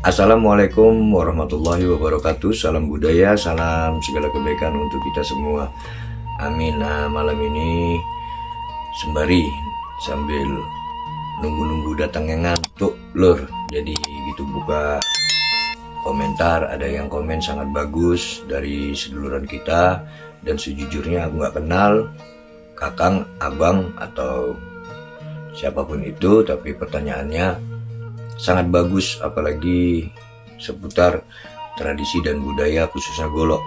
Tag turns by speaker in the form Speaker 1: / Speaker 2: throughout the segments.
Speaker 1: Assalamualaikum warahmatullahi wabarakatuh. Salam budaya, salam segala kebaikan untuk kita semua. Amin. Nah, malam ini sembari sambil nunggu-nunggu datangnya ngantuk lur. Jadi gitu buka komentar, ada yang komen sangat bagus dari seduluran kita. Dan sejujurnya aku nggak kenal kakang, abang atau siapapun itu, tapi pertanyaannya sangat bagus, apalagi seputar tradisi dan budaya khususnya golok.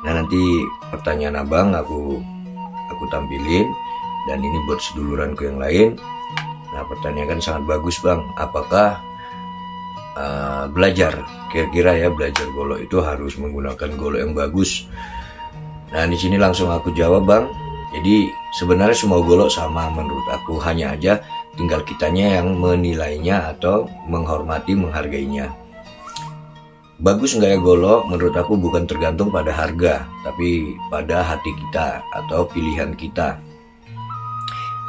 Speaker 1: Nah, nanti pertanyaan abang aku tampilin, dan ini buat seduluranku yang lain. Nah, pertanyaan kan sangat bagus bang, apakah belajar kira-kira ya belajar golok itu harus menggunakan golok yang bagus? Nah, di sini langsung aku jawab bang. Jadi sebenarnya semua golok sama menurut aku, hanya aja tinggal kitanya yang menilainya atau menghormati, menghargainya. Bagus nggak ya golok? Menurut aku bukan tergantung pada harga, tapi pada hati kita atau pilihan kita.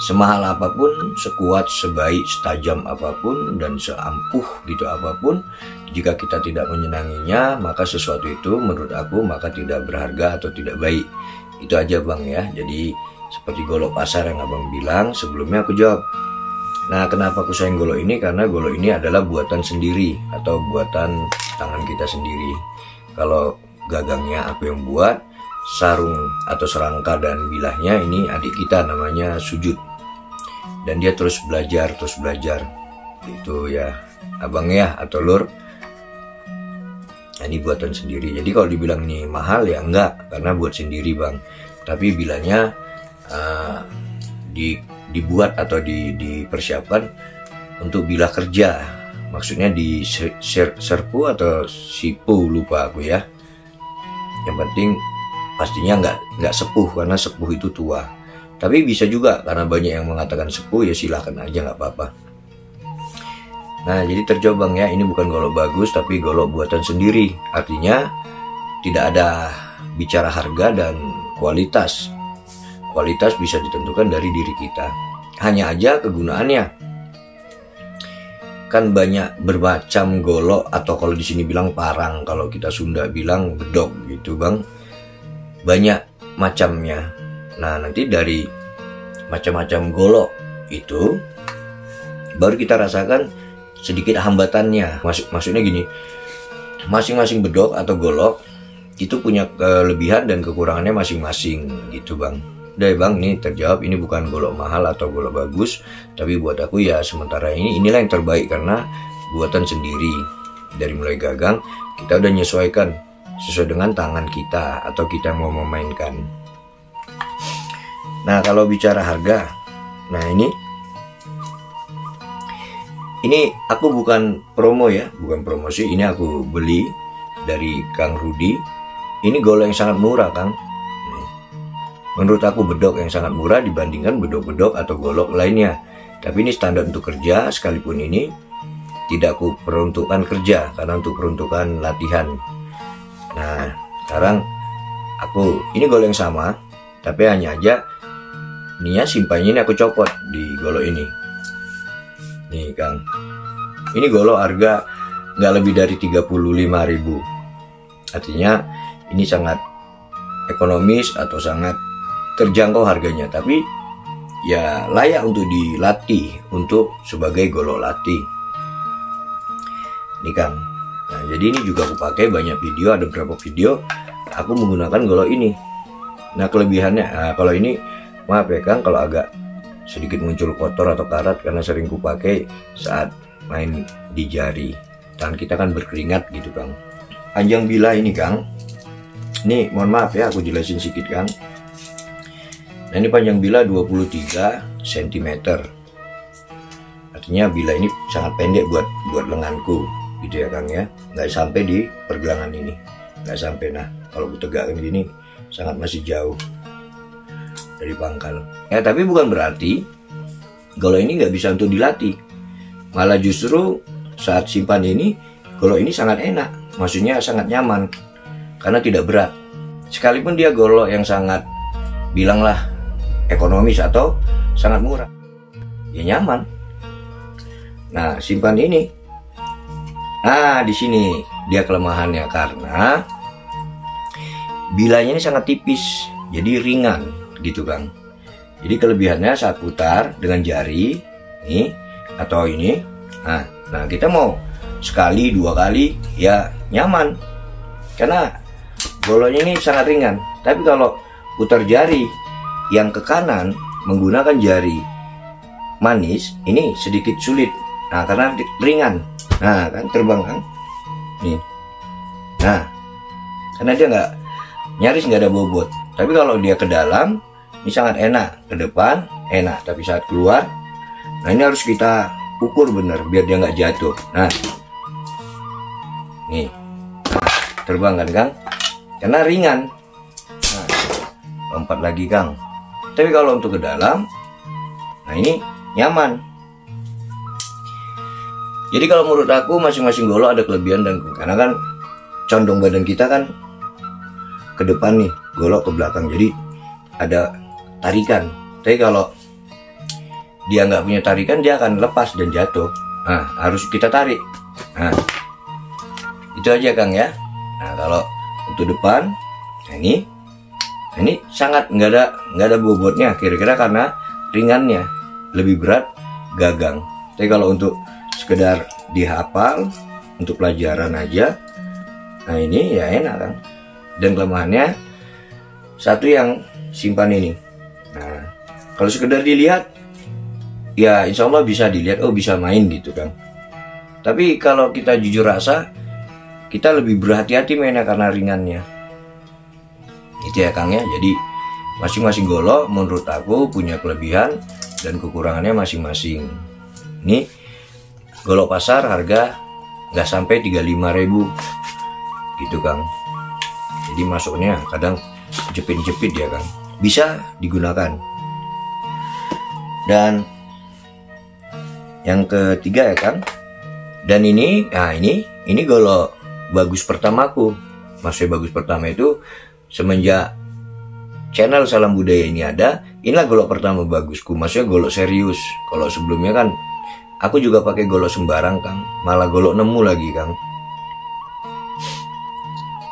Speaker 1: Semahal apapun, sekuat, sebaik, setajam apapun, dan seampuh gitu apapun, jika kita tidak menyenanginya, maka sesuatu itu menurut aku maka tidak berharga atau tidak baik. Itu aja bang ya. Jadi seperti golok pasar yang abang bilang sebelumnya, aku jawab. Nah, kenapa aku sayang golok ini? Karena golok ini adalah buatan sendiri atau buatan tangan kita sendiri. Kalau gagangnya aku yang buat, sarung atau serangka dan bilahnya ini adik kita namanya Sujud. Dan dia terus belajar. Itu ya abang ya atau lur. Nah, ini buatan sendiri. Jadi kalau dibilang ini mahal ya enggak, karena buat sendiri bang. Tapi bilahnya dibuat atau dipersiapkan untuk bilah kerja, maksudnya di serpu atau sipu, lupa aku ya. Yang penting pastinya nggak sepuh, karena sepuh itu tua. Tapi bisa juga karena banyak yang mengatakan sepuh, ya silahkan aja, nggak apa-apa. Nah, jadi terjawab bang ya, ini bukan golok bagus tapi golok buatan sendiri. Artinya tidak ada bicara harga dan kualitas. Kualitas bisa ditentukan dari diri kita, hanya aja kegunaannya. Kan banyak bermacam golok, atau kalau di sini bilang parang, kalau kita Sunda bilang bedog gitu bang. Banyak macamnya. Nah, nanti dari macam-macam golok itu baru kita rasakan sedikit hambatannya. Maksudnya gini, masing-masing bedog atau golok itu punya kelebihan dan kekurangannya masing-masing gitu bang. Udah bang, ini terjawab, ini bukan golok mahal atau golok bagus, tapi buat aku ya sementara inilah yang terbaik karena buatan sendiri. Dari mulai gagang kita udah menyesuaikan sesuai dengan tangan kita atau kita mau memainkan. Nah, kalau bicara harga, nah ini aku bukan promo ya, bukan promosi, ini aku beli dari Kang Rudi. Ini golok yang sangat murah Kang. Menurut aku bedog yang sangat murah dibandingkan bedog-bedog atau golok lainnya. Tapi ini standar untuk kerja, sekalipun ini tidak aku peruntukkan kerja, karena untuk peruntukan latihan. Nah, sekarang ini golok yang sama, tapi hanya aja ininya simpanya ini aku copot di golok ini. Nih Kang, ini golok harga nggak lebih dari 35.000. Artinya ini sangat ekonomis atau sangat terjangkau harganya, tapi ya layak untuk dilatih, untuk sebagai golok latih. Nih Kang. Nah, jadi ini juga aku pakai banyak video, ada beberapa video aku menggunakan golok ini. Nah, kelebihannya kalau ini maaf ya Kang kalau agak sedikit muncul kotor atau karat, karena sering ku pakai saat main di jari. Tangan kita kan berkeringat gitu Kang. Panjang bilah ini Kang, ini mohon maaf ya aku jelasin sedikit Kang. Nah, ini panjang bilah 23 cm. Artinya bilah ini sangat pendek buat lenganku gitu ya Kang ya. Nggak sampai di pergelangan ini, nggak sampai. Nah, kalau aku tegakkan gini sangat masih jauh dari pangkal. Ya, tapi bukan berarti golok ini nggak bisa untuk dilatih. Malah justru saat simpan ini, golok ini sangat enak. Maksudnya sangat nyaman karena tidak berat. Sekalipun dia golok yang sangat, bilanglah ekonomis atau sangat murah, ya nyaman. Nah, simpan ini Nah, di sini dia kelemahannya karena bilanya ini sangat tipis, jadi ringan gitu Kang. Jadi kelebihannya saat putar dengan jari nih atau ini, nah kita mau sekali 2 kali ya nyaman karena goloknya ini sangat ringan. Tapi kalau putar jari yang ke kanan menggunakan jari manis ini sedikit sulit. Nah, karena ringan. Nah, kan terbang kan? Nih. Nah, karena dia nyaris nggak ada bobot. Tapi kalau dia ke dalam ini sangat enak, ke depan enak, tapi saat keluar, nah ini harus kita ukur bener biar dia nggak jatuh. Nah, nih, terbang kan Kang? Karena ringan. Nah, lompat lagi Kang. Tapi kalau untuk ke dalam, nah ini nyaman. Jadi kalau menurut aku masing-masing golok ada kelebihan dan karena kan condong badan kita kan ke depan nih, golok ke belakang, jadi ada tarikan. Tapi kalau dia nggak punya tarikan, dia akan lepas dan jatuh. Nah, harus kita tarik. Nah, itu aja Kang ya. Nah, kalau untuk depan, nah ini sangat nggak ada bobotnya. Kira-kira karena ringannya, lebih berat gagang. Tapi kalau untuk sekedar dihafal untuk pelajaran aja, nah ini ya enak Kang. Dan kelemahannya satu yang simpan ini. Nah, kalau sekedar dilihat ya insya Allah bisa dilihat, oh bisa main gitu Kang. Tapi kalau kita jujur rasa, kita lebih berhati-hati mainnya karena ringannya. Itu ya Kang ya. Jadi masing-masing golok menurut aku punya kelebihan dan kekurangannya masing-masing. Ini golok pasar harga nggak sampai 35.000 gitu Kang. Jadi masuknya kadang jepit-jepit ya Kang, bisa digunakan. Dan yang ketiga ya Kang, dan ini, nah ini golok bagus pertamaku. Maksudnya bagus pertama itu semenjak channel Salam Budaya ini ada, inilah golok pertama bagusku. Maksudnya golok serius. Kalau sebelumnya kan aku juga pakai golok sembarang Kang, malah golok nemu lagi Kang.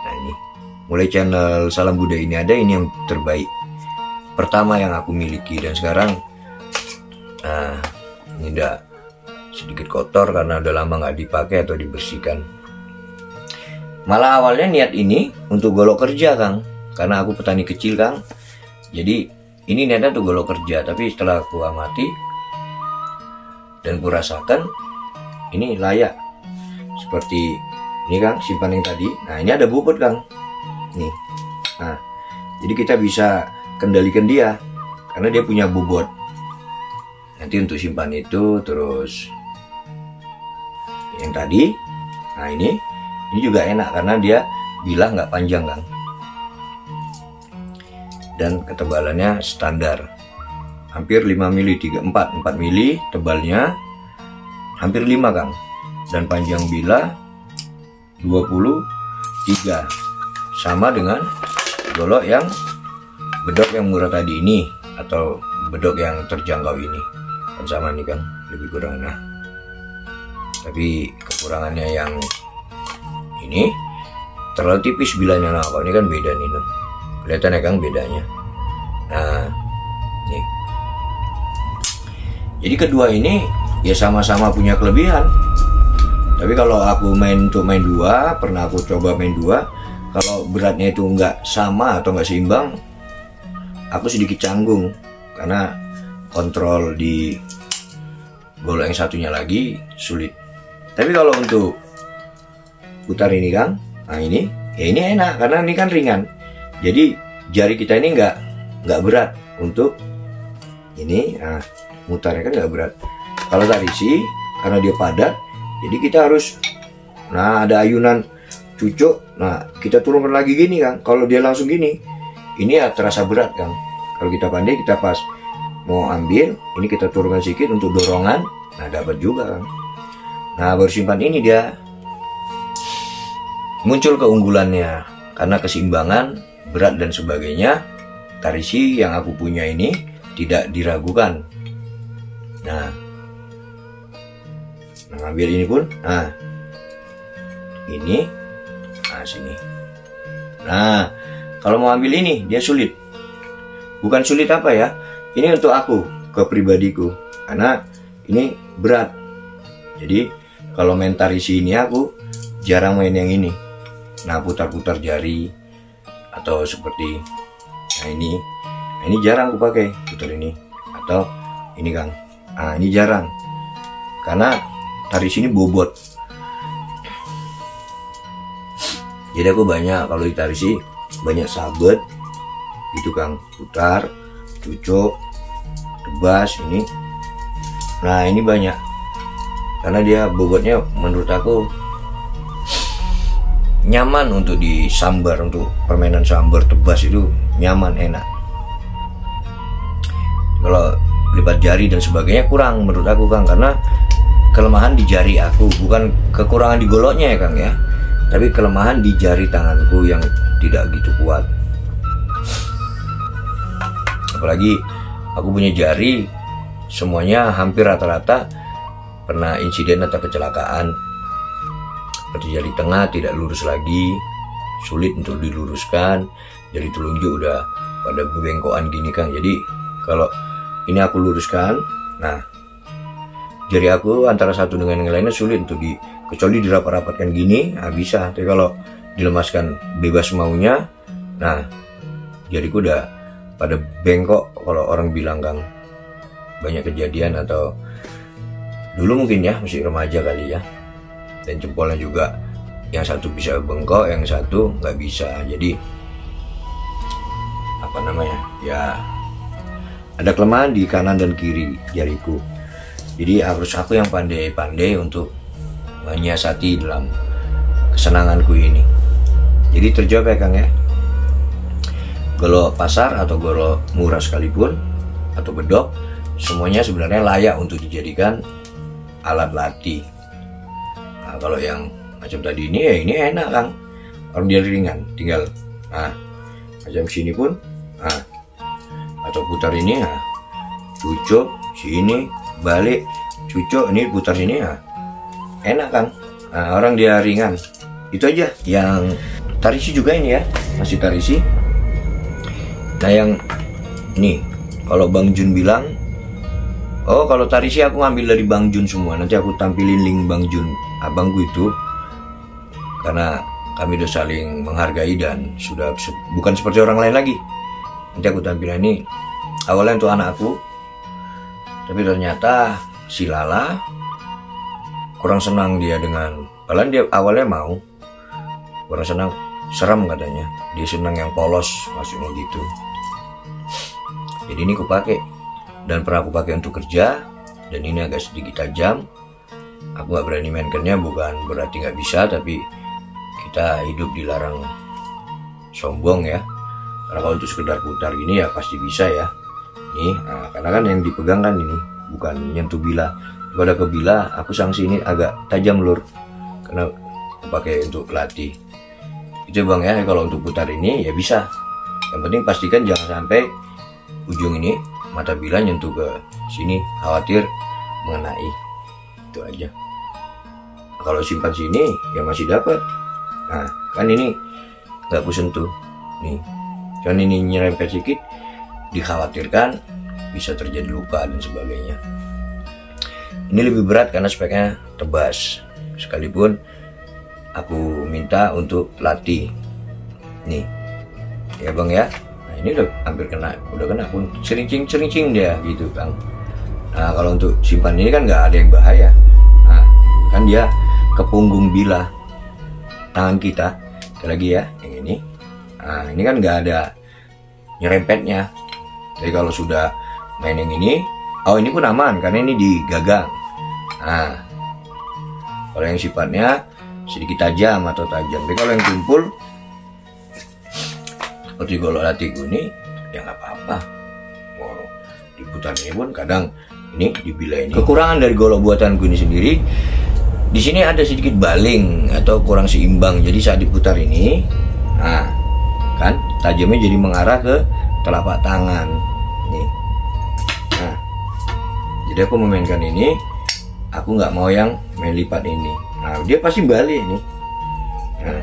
Speaker 1: Nah ini mulai channel Salam Budaya ini ada, ini yang terbaik pertama yang aku miliki. Dan sekarang ini udah sedikit kotor karena udah lama nggak dipakai atau dibersihkan. Malah awalnya niat ini untuk golok kerja Kang, karena aku petani kecil Kang. Jadi ini niatnya untuk golok kerja, tapi setelah aku amati dan ku rasakan ini layak. Seperti ini Kang, simpan yang tadi. Nah ini ada bobot Kang. Nih. Nah, jadi kita bisa kendalikan dia karena dia punya bobot. Nanti untuk simpan itu, terus yang tadi. Nah ini juga enak karena dia bilah nggak panjang Kang. Dan ketebalannya standar. Hampir 5 mili, 4 mili tebalnya, hampir 5 Kang. Dan panjang bilah 23, sama dengan golok yang bedok yang murah tadi ini atau bedok yang terjangkau ini. Kan sama nih Kang, lebih kurang. Nah, tapi kekurangannya yang ini terlalu tipis bilanya. Nah, kalau ini kan beda nih, no. Kelihatan ya Kang bedanya. Nah, nih. Jadi kedua ini ya sama-sama punya kelebihan. Tapi kalau aku main 2, pernah aku coba main 2, kalau beratnya itu nggak sama atau nggak seimbang, aku sedikit canggung karena kontrol di golok yang satunya lagi sulit. Tapi kalau untuk putar ini Kang, nah ini enak karena ini kan ringan. Jadi jari kita ini nggak berat untuk ini. Nah, mutarnya kan nggak berat. Kalau tarisi karena dia padat, jadi kita harus, nah ada ayunan cucuk, nah kita turunkan lagi gini Kang. Kalau dia langsung gini, ini ya terasa berat Kang. Kalau kita pandai, kita pas mau ambil, ini kita turunkan sedikit untuk dorongan, nah dapat juga Kang. Nah baru simpan ini dia muncul keunggulannya karena keseimbangan berat dan sebagainya. Tarisi yang aku punya ini tidak diragukan. Nah, ngambil ini pun, nah ini, nah sini. Nah, kalau mau ambil ini dia sulit. Bukan sulit apa ya? Ini untuk aku, ke pribadiku, karena ini berat. Jadi kalau main tarisi ini aku jarang main yang ini. Nah, putar-putar jari atau seperti nah ini jarang aku pakai putar ini atau ini Kang. Nah, ini jarang karena tarisi ini bobot. Jadi aku banyak kalau di tarisi banyak sabet gitu Kang, putar, cucuk, tebas ini. Nah, ini banyak karena dia bobotnya menurut aku nyaman untuk di sambar, untuk permainan sambar tebas itu nyaman, enak. Kalau lipat jari dan sebagainya kurang menurut aku Kang, karena kelemahan di jari aku, bukan kekurangan di goloknya ya Kang ya, tapi kelemahan di jari tanganku yang tidak gitu kuat. Apalagi aku punya jari semuanya hampir rata-rata pernah insiden atau kecelakaan. Seperti jari tengah tidak lurus lagi, sulit untuk diluruskan. Jari telunjuk udah pada bengkokan gini Kang. Jadi kalau ini aku luruskan, nah jari aku antara satu dengan yang lainnya sulit untuk kecuali dirapat-rapatkan gini, nah bisa. Tapi kalau dilemaskan bebas maunya, nah jariku udah pada bengkok. Kalau orang bilang Kang, banyak kejadian atau dulu mungkin ya masih remaja kali ya. Dan jempolnya juga yang satu bisa bengkok, yang satu nggak bisa. Jadi apa namanya ya, ada kelemahan di kanan dan kiri jariku. Jadi harus aku yang pandai-pandai untuk menyiasati dalam kesenanganku ini. Jadi terjawab ya Kang ya, golok pasar atau golok murah sekalipun atau bedok, semuanya sebenarnya layak untuk dijadikan alat latih. Nah, kalau yang macam tadi ini ya ini enak Kang, orang dia ringan, tinggal macam sini pun atau putar ini, cucuk sini balik, cucuk ini putar sini, enak Kang. Orang dia ringan, itu aja. Yang tarisi juga ini ya, masih tarisi. Nah yang ini kalau Bang Jun bilang, oh kalau tarisi aku ngambil dari Bang Jun semua, nanti aku tampilin link Bang Jun, abangku itu, karena kami udah saling menghargai dan sudah bukan seperti orang lain lagi. Nanti aku tampilin ini awalnya untuk anak aku, tapi ternyata si Lala kurang senang dia dengan, padahal dia awalnya mau, kurang senang, seram katanya, dia senang yang polos maksudnya gitu. Jadi ini aku pakai dan pernah aku pakai untuk kerja, dan ini agak sedikit tajam. Aku gak berani mainkannya, bukan berarti gak bisa, tapi kita hidup dilarang sombong ya. Karena kalau untuk sekedar putar gini ya pasti bisa ya. Nih, karena kan yang dipegang kan ini bukan nyentuh bila. Pada ke bila aku sanksi ini agak tajam lur, karena aku pakai untuk latih. Itu Bang ya, kalau untuk putar ini ya bisa. Yang penting pastikan jangan sampai ujung ini mata bila nyentuh ke sini, khawatir mengenai. Itu aja. Kalau simpan sini ya masih dapat. Nah kan ini nggak aku sentuh nih, cuman ini nyerempet sedikit, dikhawatirkan bisa terjadi luka dan sebagainya. Ini lebih berat karena speknya tebas, sekalipun aku minta untuk latih nih ya Bang ya. Nah ini udah hampir kena, udah kena pun cerincing dia gitu Bang. Nah kalau untuk simpan ini kan nggak ada yang bahaya. Nah kan dia ke punggung bila tangan kita, lagi ya yang ini. Nah ini kan nggak ada nyerempetnya. Jadi kalau sudah main yang ini, oh ini pun aman karena ini digagang. Nah kalau yang sifatnya sedikit tajam atau tajam, tapi kalau yang tumpul seperti golok latihku ini ya nggak apa-apa. Mau diputar ini pun kadang ini dibilah ini. Kekurangan dari golok buatanku ini sendiri, di sini ada sedikit baling atau kurang seimbang. Jadi saat diputar ini, nah kan tajamnya jadi mengarah ke telapak tangan nih. Nah jadi aku memainkan ini, aku nggak mau yang main lipat ini. Nah dia pasti balik nih. Nah,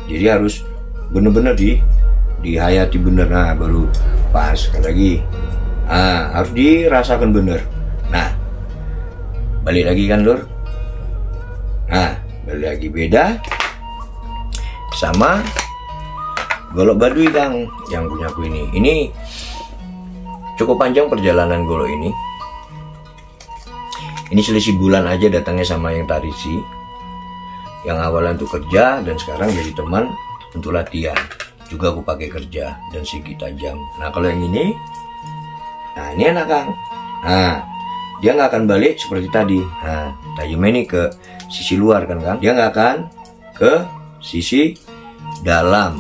Speaker 1: jadi harus bener-bener dihayati bener. Nah, baru pas. Sekali lagi, nah, harus dirasakan bener. Nah, balik lagi kan lur. Nah, balik lagi, beda sama golok Baduy Kang yang punya aku ini. Ini cukup panjang perjalanan golok ini. Ini selisih bulan aja datangnya sama yang Tarisi. Yang awalnya untuk kerja dan sekarang jadi teman untuk latihan. Juga aku pakai kerja dan segi tajam. Nah, kalau yang ini, nah ini enak Kang. Nah, dia nggak akan balik seperti tadi. Nah, tajamnya ini ke sisi luar kan Kang. Dia nggak akan ke sisi dalam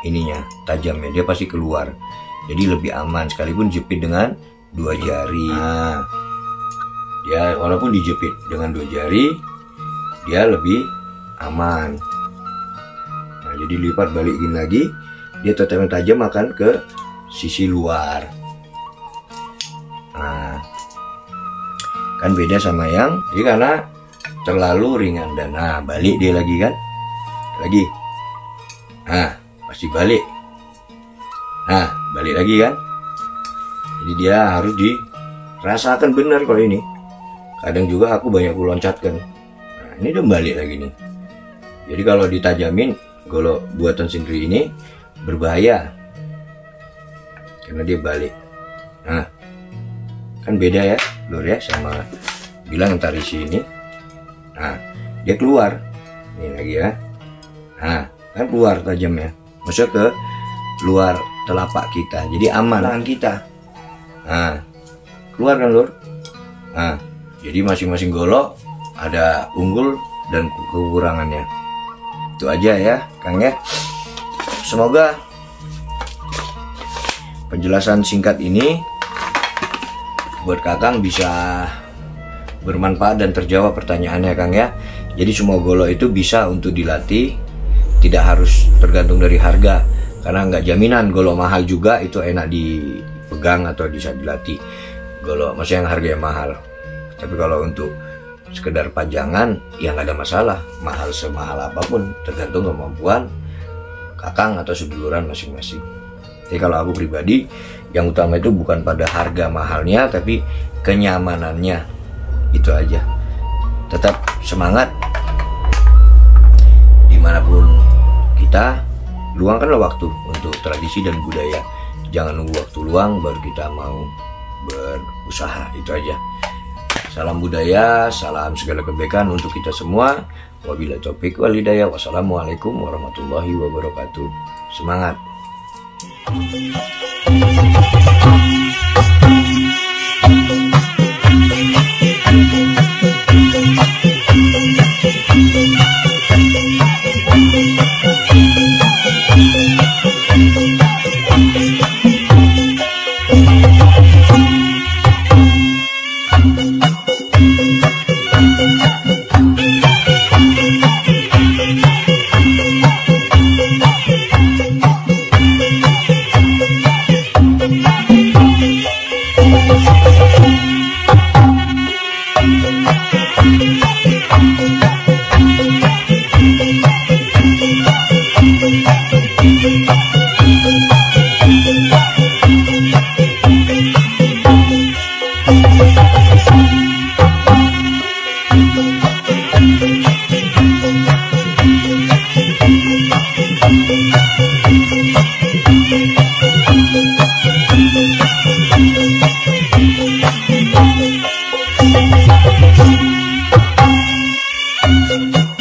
Speaker 1: ininya, tajamnya. Dia pasti keluar. Jadi lebih aman sekalipun jepit dengan 2 jari. Nah, dia walaupun dijepit dengan 2 jari, dia lebih aman. Nah, jadi lipat balikin lagi, dia tetap tajam akan ke sisi luar. Nah, kan beda sama yang jadi karena terlalu ringan. Dan nah, balik dia lagi kan, lagi, nah pasti balik. Nah, balik lagi kan. Jadi dia harus dirasakan benar kalau ini. Kadang juga aku banyak loncatkan. Nah, ini udah balik lagi nih. Jadi kalau ditajamin golok buatan Sindri ini berbahaya karena dia balik. Nah, kan beda ya lur ya sama bilang Tarisi ini. Nah, dia keluar. Ini lagi ya. Nah, kan keluar tajamnya. Masuk ke luar telapak kita. Jadi aman tangan kita. Nah, keluar kan lur. Nah, jadi masing-masing golok ada unggul dan kekurangannya. Itu aja ya Kang ya. Semoga penjelasan singkat ini buat Kakang bisa bermanfaat dan terjawab pertanyaannya Kang ya. Jadi semua golok itu bisa untuk dilatih, tidak harus tergantung dari harga. Karena nggak jaminan golok mahal juga itu enak dipegang atau bisa dilatih. Golok maksudnya yang harganya mahal. Tapi kalau untuk sekedar pajangan ya nggak ada masalah, mahal semahal apapun tergantung kemampuan Kakang atau seduluran masing-masing. Jadi kalau aku pribadi yang utama itu bukan pada harga mahalnya tapi kenyamanannya. Itu aja. Tetap semangat dimanapun kita, luangkanlah waktu untuk tradisi dan budaya. Jangan nunggu waktu luang baru kita mau berusaha. Itu aja. Salam budaya, salam segala kebaikan untuk kita semua. Wabillahi taufiq wal hidayah. Wassalamualaikum warahmatullahi wabarakatuh. Semangat.
Speaker 2: Thank you.